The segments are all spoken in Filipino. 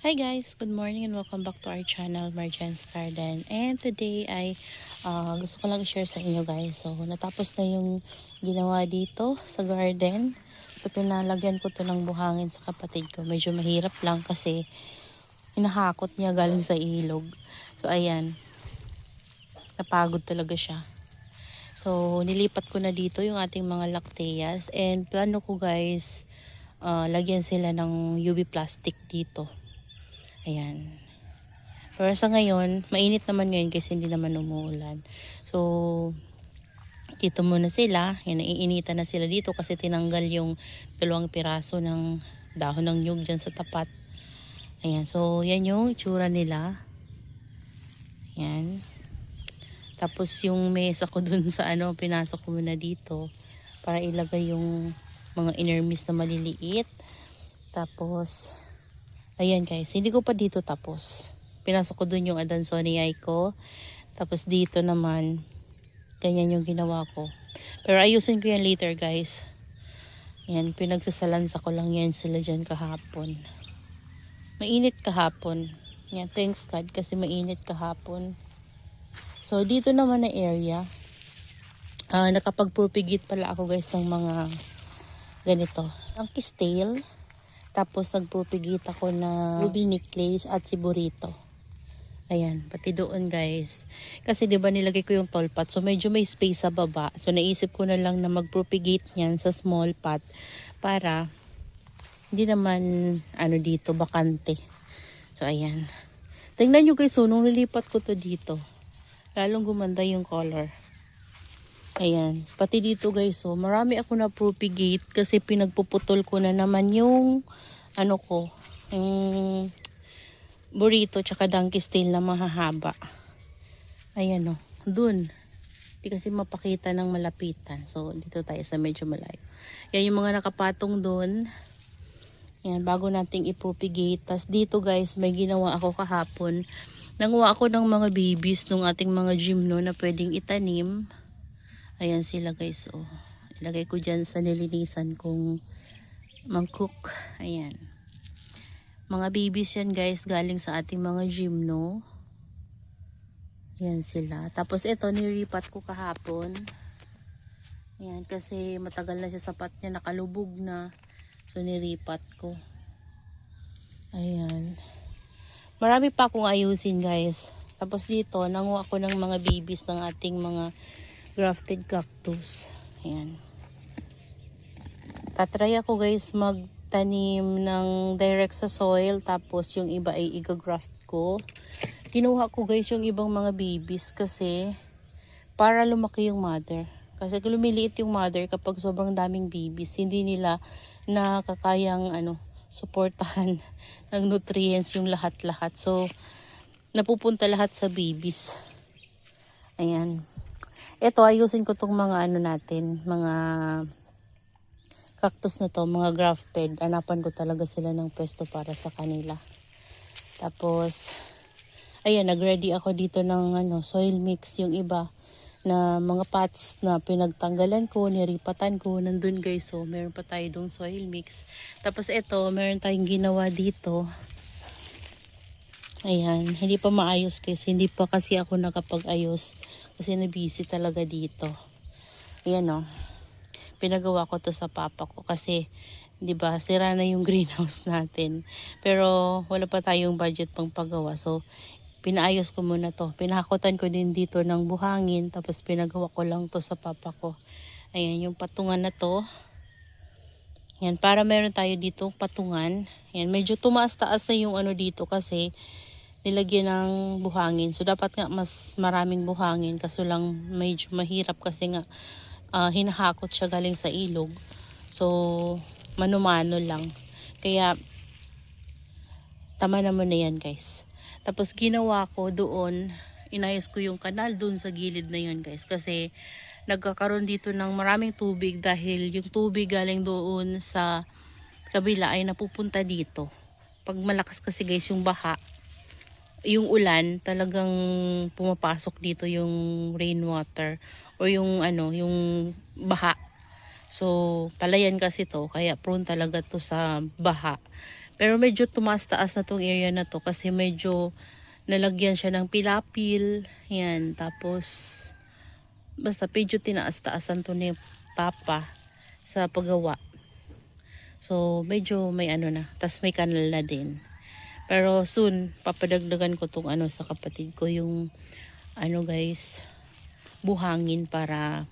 Hi guys, good morning and welcome back to our channel, Marjan's Garden. And today ay gusto ko lang i-share sa inyo guys. So natapos na yung ginawa dito sa garden. So pinalagyan ko to ng buhangin sa kapatid ko. Medyo mahirap lang kasi hinahakot niya galing sa ilog. So ayan, napagod talaga siya. So nilipat ko na dito yung ating mga lacteas. And plano ko guys, lagyan sila ng UV plastic dito. Ayan. Pero sa ngayon, mainit naman ngayon kasi hindi naman umuulan. So, dito muna sila. Yan, naiinitan na sila dito kasi tinanggal yung 2 piraso ng dahon ng nyug dyan sa tapat. Ayan. So, yan yung itsura nila. Ayan. Tapos yung mesa ko dun sa pinasok ko muna dito para ilagay yung mga inermis na maliliit. Tapos, ayan guys, hindi ko pa dito tapos. Pinasok ko dun yung Adansonii ko. Tapos dito naman, ganyan yung ginawa ko. Pero ayusin ko yan later guys. Yan, pinagsasalansa ko lang yan sila dyan kahapon. Mainit kahapon. Yan, thanks God kasi mainit kahapon. So dito naman na area, nakapag-propagate pala ako guys ng mga ganito. Ang kistale. Tapos nagpropagate ako na ruby necklace at si burrito. Ayan, pati doon guys. Kasi 'di ba nilagay ko yung tall pot. So medyo may space sa baba. So naisip ko na lang na magpropagate niyan sa small pot para hindi naman dito bakante. So ayan. Tingnan niyo guys, so nung nilipat ko to dito, lalong gumanda yung color. Ayan, pati dito guys, so marami ako na propagate kasi pinagpuputol ko na naman yung yung burrito tsaka donkey style na mahahaba. Ayan dun. Hindi kasi mapakita ng malapitan. So dito tayo sa medyo malayo. Yan yung mga nakapatong dun. Yan, bago nating ipropagate. Tas dito guys, may ginawa ako kahapon. Nanguha ako ng mga babies ng ating mga gymno na pwedeng itanim. Ayan sila guys. Oh, ilagay ko dyan sa nilinisan kong mangkok. Ayan. Mga babies yan guys, galing sa ating mga gymno. Ayan sila. Tapos ito, niripat ko kahapon. Ayan, kasi matagal na siya sapat niya, nakalubog na. So niripat ko. Ayan. Marami pa akong ayusin guys. Tapos dito, nanguha ako ng mga babies ng ating mga grafted cactus. Ayan. Tatry ako guys magtanim ng direct sa soil. Tapos yung iba ay i-graft ko. Kinuha ko guys yung ibang mga babies kasi para lumaki yung mother. Kasi lumiliit yung mother kapag sobrang daming babies. Hindi nila nakakayang suportahan ng nutrients yung lahat-lahat. So, napupunta lahat sa babies. Ayan. Ito, ayusin ko tong mga natin, mga cactus na to, mga grafted. Hanapan ko talaga sila ng pwesto para sa kanila. Tapos, ayan, nagready ako dito ng soil mix. Yung iba na mga pots na pinagtanggalan ko, niripatan ko. Nandun guys, so meron pa tayo dong soil mix. Tapos ito, meron tayong ginawa dito. Ayan, hindi pa maayos kasi hindi pa kasi ako nakapag-ayos kasi na-busy talaga dito. Ayan pinagawa ko to sa papa ko kasi 'di ba sira na yung greenhouse natin. Pero wala pa tayong budget pang pagawa. So pinaayos ko muna to. Pinahakutan ko din dito ng buhangin tapos pinagawa ko lang to sa papa ko. Ayan yung patungan na to. Yan, para meron tayo dito patungan. Yan, medyo tumaas-taas na yung dito kasi nilagyan ng buhangin. So dapat nga mas maraming buhangin kaso lang medyo mahirap kasi nga hinahakot siya galing sa ilog. So mano-mano lang. Kaya tama naman na yan guys. Tapos ginawa ko doon, inayos ko yung kanal doon sa gilid na yun guys. Kasi nagkakaroon dito ng maraming tubig dahil yung tubig galing doon sa kabila ay napupunta dito. Pag malakas kasi guys yung baha, yung ulan talagang pumapasok dito yung rainwater o yung yung baha. So palayan kasi to kaya prone talaga to sa baha. Pero medyo tumaas-taas na tong area na to kasi medyo nalagyan siya ng pilapil. Yan, tapos basta medyo tinaas-taasan to ni Papa sa paggawa. So medyo may ano na, tas may kanal na din. Pero soon papadagdagan ko tong ano sa kapatid ko, yung ano guys, buhangin para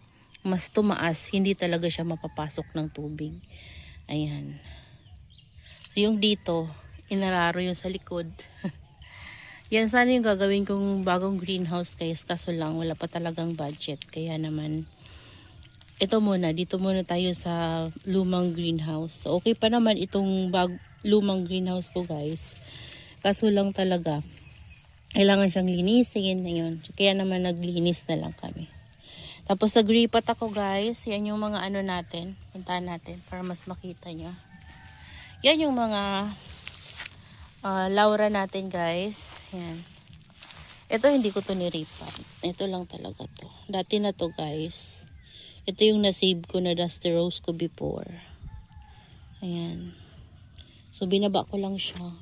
mas tumaas, hindi talaga siya mapapasok ng tubig. Ayan. So yung dito, inararo yung sa likod. Yan sana yung gagawin kong bagong greenhouse guys, kaso lang wala pa talagang budget. Kaya naman, ito muna, dito muna tayo sa lumang greenhouse. So okay pa naman itong lumang greenhouse ko guys. Kaso lang talaga, kailangan siyang linisin. Ayun. Kaya naman naglinis na lang kami. Tapos nagripat ako guys. Yan yung mga ano natin. Puntahan natin para mas makita nyo. Yan yung mga laura natin guys. Yan. Ito hindi ko to niripat. Ito lang talaga to. Dati na to guys. Ito yung nasave ko na dusty rose ko before. Ayan. So binaba ko lang siya.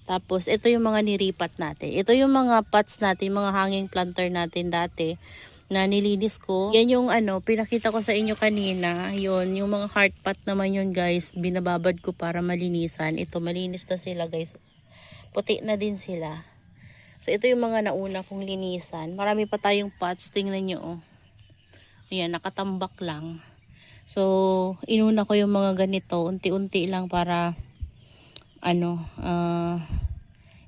Tapos ito yung mga niripat natin. Ito yung mga pots natin, mga hanging planter natin dati na nilinis ko. Yan yung ano, pinakita ko sa inyo kanina. Yun, yung mga heart pot naman yun guys. Binababad ko para malinisan. Ito, malinis na sila guys. Puti na din sila. So ito yung mga nauna kong linisan. Marami pa tayong pots. Tingnan nyo oh. Ayan, nakatambak lang. So, inuna ko yung mga ganito. Unti-unti lang para ano,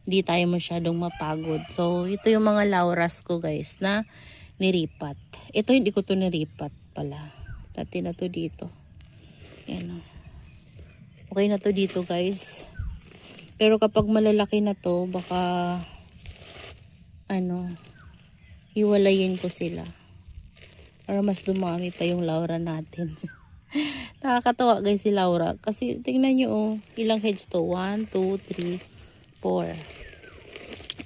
hindi tayo masyadong mapagod. So, ito yung mga lauras ko guys na niripat. Ito hindi ko to niripat pala. Dati na to dito. Ayan o. Okay na to dito guys. Pero kapag malalaki na to, baka ano, hiwalayin ko sila. Para mas dumami pa yung laura natin. Nakakatawa guys si Laura. Kasi tingnan nyo oh, ilang heads to? 1, 2, 3, 4,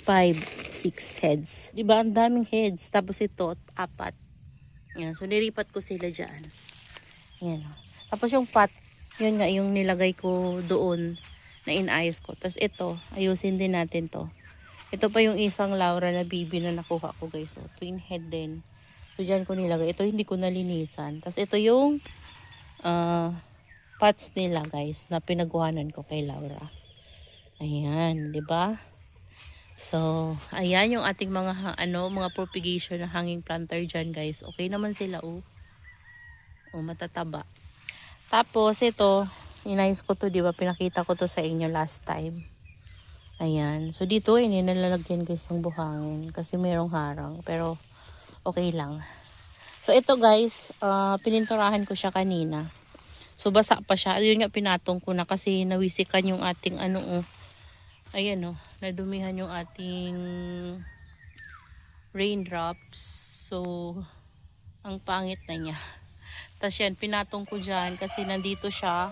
5, 6 heads. Diba? Ang daming heads. Tapos ito, 4. Yan. So niripat ko sila dyan. Yan. Tapos yung pot, yun nga yung nilagay ko doon na inayos ko. Tapos ito, ayusin din natin to. Ito pa yung isang Laura na bibi na nakuha ko guys. So, twin head din. So dyan ko nilagay. Ito hindi ko nalinisan. Tapos ito yung pots nila guys na pinagkuhanan ko kay Laura. Ayan, 'di ba? So, ayan yung ating mga mga propagation na hanging planter diyan guys. Okay naman sila oh. Oh, matataba. Tapos ito, inayos ko to, 'di ba? Pinakita ko to sa inyo last time. Ayan. So dito nilalagyan guys ng buhangin kasi mayroong harang, pero okay lang. So ito guys, pininturahan ko siya kanina. So basa pa siya. Yun nga pinatong ko na kasi nawisikan yung ating ayan nadumihan yung ating raindrops. So ang pangit na niya. Tapos yan, pinatong ko dyan kasi nandito siya.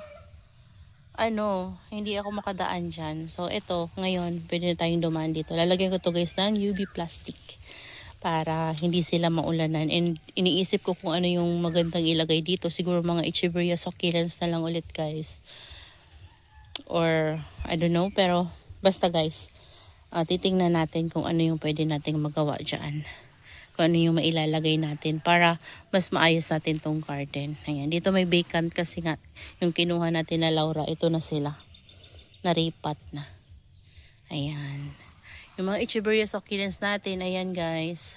Hindi ako makadaan dyan. So ito, ngayon, pwede na tayong dumaan dito. Lalagyan ko to guys ng UV plastic para hindi sila maulanan. And iniisip ko kung ano yung magandang ilagay dito. Siguro mga Echeveria succulents na lang ulit guys. Or I don't know. Pero basta guys, titingnan natin kung ano yung pwede nating magawa dyan. Kung ano yung mailalagay natin para mas maayos natin tong garden. Ayan, dito may vacant kasi nga yung kinuha natin na Laura. Ito na sila. Naripat na. Ayan. Yung mga Echeveria succulents natin, ayan guys.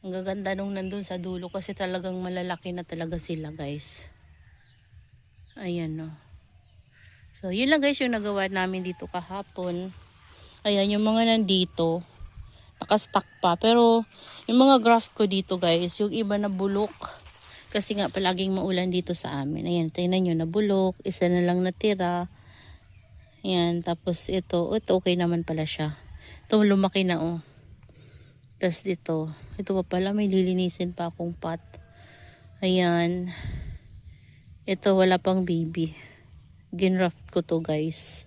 Ang gaganda nung nandun sa dulo kasi talagang malalaki na talaga sila guys. Ayan no. So yun lang guys yung nagawa namin dito kahapon. Ayan yung mga nandito. Nakastack pa. Pero yung mga graft ko dito guys, yung iba na bulok. Kasi nga palaging maulan dito sa amin. Ayan, tingnan nyo na bulok. Isa na lang natira. Ayan, tapos ito okay naman pala siya. Ito lumaki na oh. Tapos ito pa pala may lilinisin pa akong pot. Ayan. Ito wala pang baby. Ginraft ko to guys.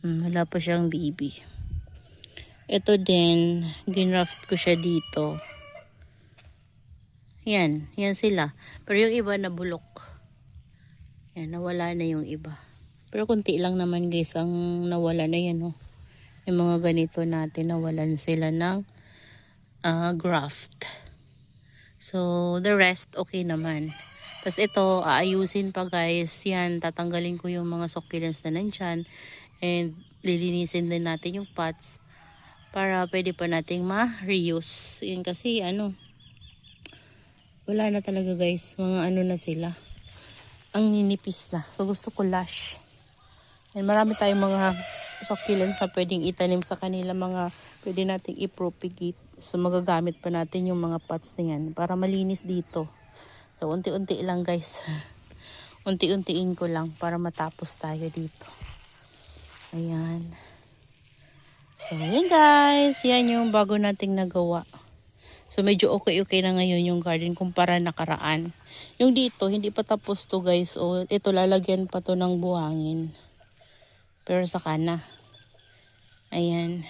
Wala pa siyang baby. Ito din, ginraft ko siya dito. Yan sila. Pero yung iba na bulok. Yan, nawala na yung iba. Pero konti lang naman guys ang nawala na yan. Oh. Yung mga ganito natin, nawalan sila ng graft. So, the rest, okay naman. Tapos ito, aayusin pa guys. Yan, tatanggalin ko yung mga succulents na nandyan. And lilinisin din natin yung pots para pwede pa nating ma-reuse. Yan kasi wala na talaga guys. Mga na sila. Ang ninipis na. So gusto ko lush. And marami tayong mga succulents na pwedeng itanim sa kanila. Mga pwede nating i-propagate. So magagamit pa natin yung mga pots na yan para malinis dito. So unti-unti lang guys. Unti-untiin ko lang para matapos tayo dito. Ayan. So yan guys. Yan yung bago nating nagawa. So medyo okay na ngayon yung garden kumpara nakaraan. Yung dito hindi pa tapos to guys. O ito lalagyan pa to ng buhangin. Pero saka na. Ayan.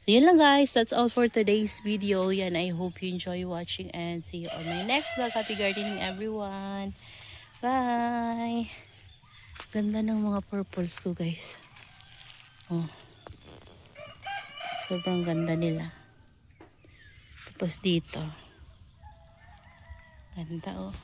So yun lang guys. That's all for today's video. Yan, I hope you enjoy watching and see you on my next vlog. Happy gardening everyone. Bye. Ganda ng mga purples ko guys. Oh. Sobrang ganda nila. Tapos dito. Ganda oh.